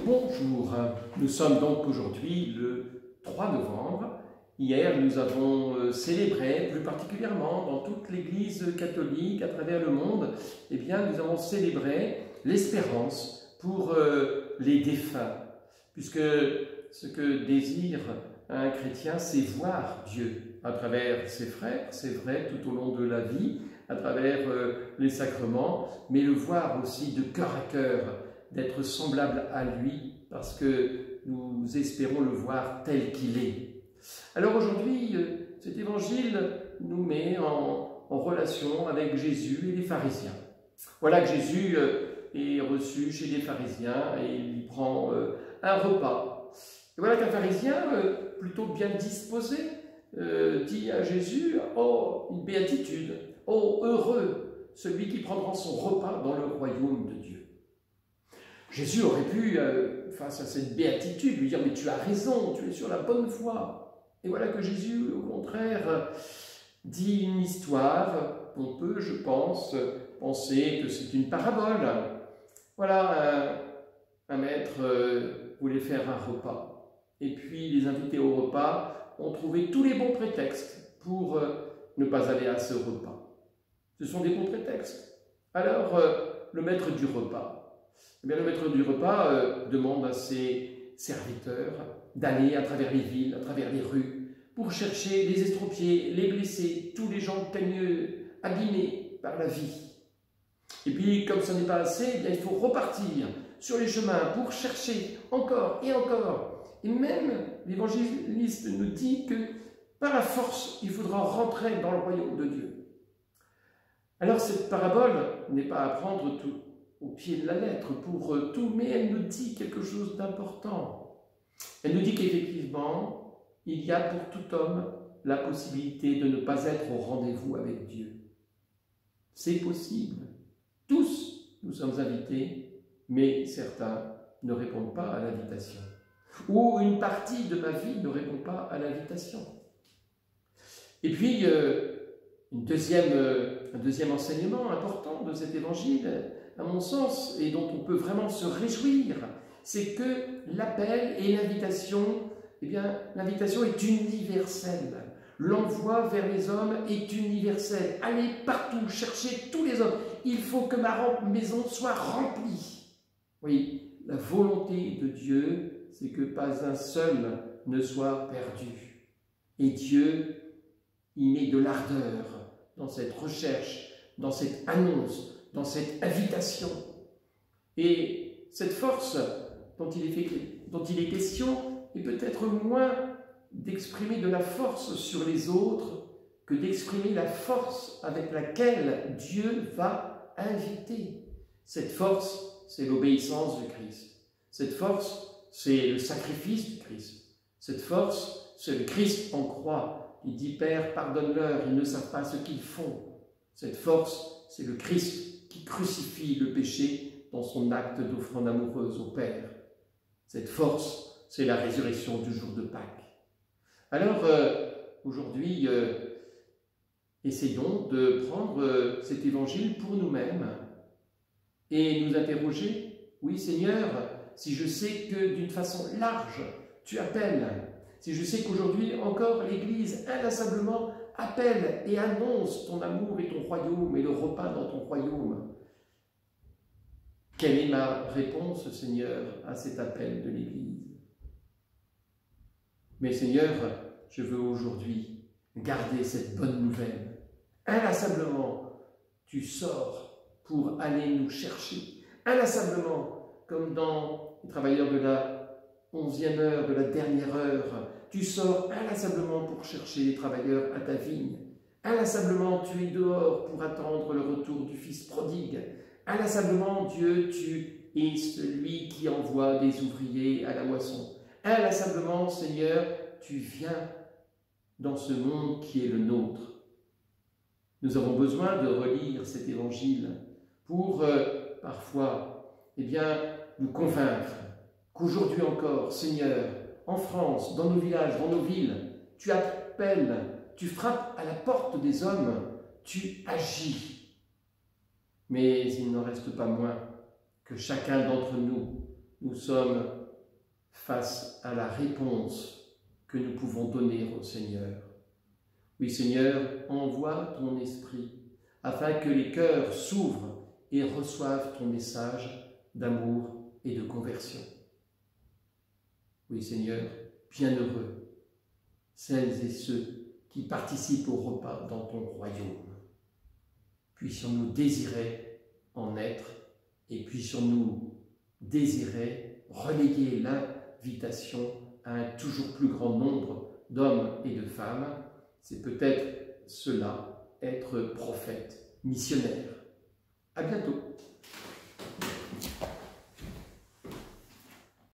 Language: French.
Bonjour, nous sommes donc aujourd'hui le 3 novembre. Hier, nous avons célébré, plus particulièrement dans toute l'Église catholique à travers le monde, eh bien, nous avons célébré l'espérance pour les défunts, puisque ce que désire un chrétien, c'est voir Dieu à travers ses frères, c'est vrai, tout au long de la vie, à travers les sacrements, mais le voir aussi de cœur à cœur, d'être semblable à lui, parce que nous espérons le voir tel qu'il est. Alors aujourd'hui, cet évangile nous met en relation avec Jésus et les pharisiens. Voilà que Jésus est reçu chez les pharisiens et il prend un repas. Et voilà qu'un pharisien, plutôt bien disposé, dit à Jésus « Oh, une béatitude, oh, heureux, celui qui prendra son repas dans le royaume de Dieu ». Jésus aurait pu, face à cette béatitude, lui dire « Mais tu as raison, tu es sur la bonne voie ». Et voilà que Jésus, au contraire, dit une histoire dont peut, je pense, penser que c'est une parabole. Voilà, un maître voulait faire un repas. Et puis les invités au repas ont trouvé tous les bons prétextes pour ne pas aller à ce repas. Ce sont des bons prétextes. Alors, le maître du repas, eh bien, le maître du repas demande à ses serviteurs d'aller à travers les villes, à travers les rues, pour chercher les estropiés, les blessés, tous les gens peigneux, abîmés par la vie. Et puis, comme ce n'est pas assez, eh bien, il faut repartir sur les chemins pour chercher encore et encore. Et même, l'évangéliste nous dit que par la force, il faudra rentrer dans le royaume de Dieu. Alors, cette parabole n'est pas à prendre tout au pied de la lettre pour tout, mais elle nous dit quelque chose d'important. Elle nous dit qu'effectivement, il y a pour tout homme la possibilité de ne pas être au rendez-vous avec Dieu. C'est possible. Tous, nous sommes invités, mais certains ne répondent pas à l'invitation. Ou une partie de ma vie ne répond pas à l'invitation. Et puis, un deuxième enseignement important de cet évangile, à mon sens, et dont on peut vraiment se réjouir, c'est que l'appel et l'invitation, eh bien, l'invitation est universelle. L'envoi vers les hommes est universel. Allez partout, cherchez tous les hommes. Il faut que ma maison soit remplie. Oui, la volonté de Dieu, c'est que pas un seul ne soit perdu. Et Dieu, il met de l'ardeur dans cette recherche, dans cette annonce, dans cette invitation. Et cette force dont il est question est peut-être moins d'exprimer de la force sur les autres que d'exprimer la force avec laquelle Dieu va inviter. Cette force, c'est l'obéissance du Christ. Cette force, c'est le sacrifice du Christ. Cette force, c'est le Christ en croix. Il dit « Père, pardonne-leur, ils ne savent pas ce qu'ils font ». Cette force, c'est le Christ qui crucifie le péché dans son acte d'offrande amoureuse au Père. Cette force, c'est la résurrection du jour de Pâques. Alors, aujourd'hui, essayons de prendre cet évangile pour nous-mêmes et nous interroger, oui Seigneur, si je sais que d'une façon large, tu appelles, si je sais qu'aujourd'hui encore l'Église inlassablement appelle et annonce ton amour et ton royaume et le repas dans ton royaume, quelle est ma réponse, Seigneur, à cet appel de l'Église? Mais Seigneur, je veux aujourd'hui garder cette bonne nouvelle. Inlassablement, tu sors pour aller nous chercher. Inlassablement, comme dans les travailleurs de la 11e heure, de la dernière heure, tu sors inlassablement pour chercher les travailleurs à ta vigne. Inlassablement, tu es dehors pour attendre le retour du Fils prodigue. Inlassablement, Dieu, tu es celui qui envoie des ouvriers à la moisson. Inlassablement, Seigneur, tu viens dans ce monde qui est le nôtre. Nous avons besoin de relire cet évangile pour, parfois, eh bien, nous convaincre qu'aujourd'hui encore, Seigneur, en France, dans nos villages, dans nos villes, tu appelles, tu frappes à la porte des hommes, tu agis. Mais il n'en reste pas moins que chacun d'entre nous nous sommes face à la réponse que nous pouvons donner au Seigneur. Oui, Seigneur, envoie ton esprit afin que les cœurs s'ouvrent et reçoivent ton message d'amour et de conversion. Oui, Seigneur, bienheureux celles et ceux qui participent au repas dans ton royaume. Puissions-nous désirer en être et puissions-nous désirer relayer l'invitation à un toujours plus grand nombre d'hommes et de femmes. C'est peut-être cela, être prophète, missionnaire. À bientôt.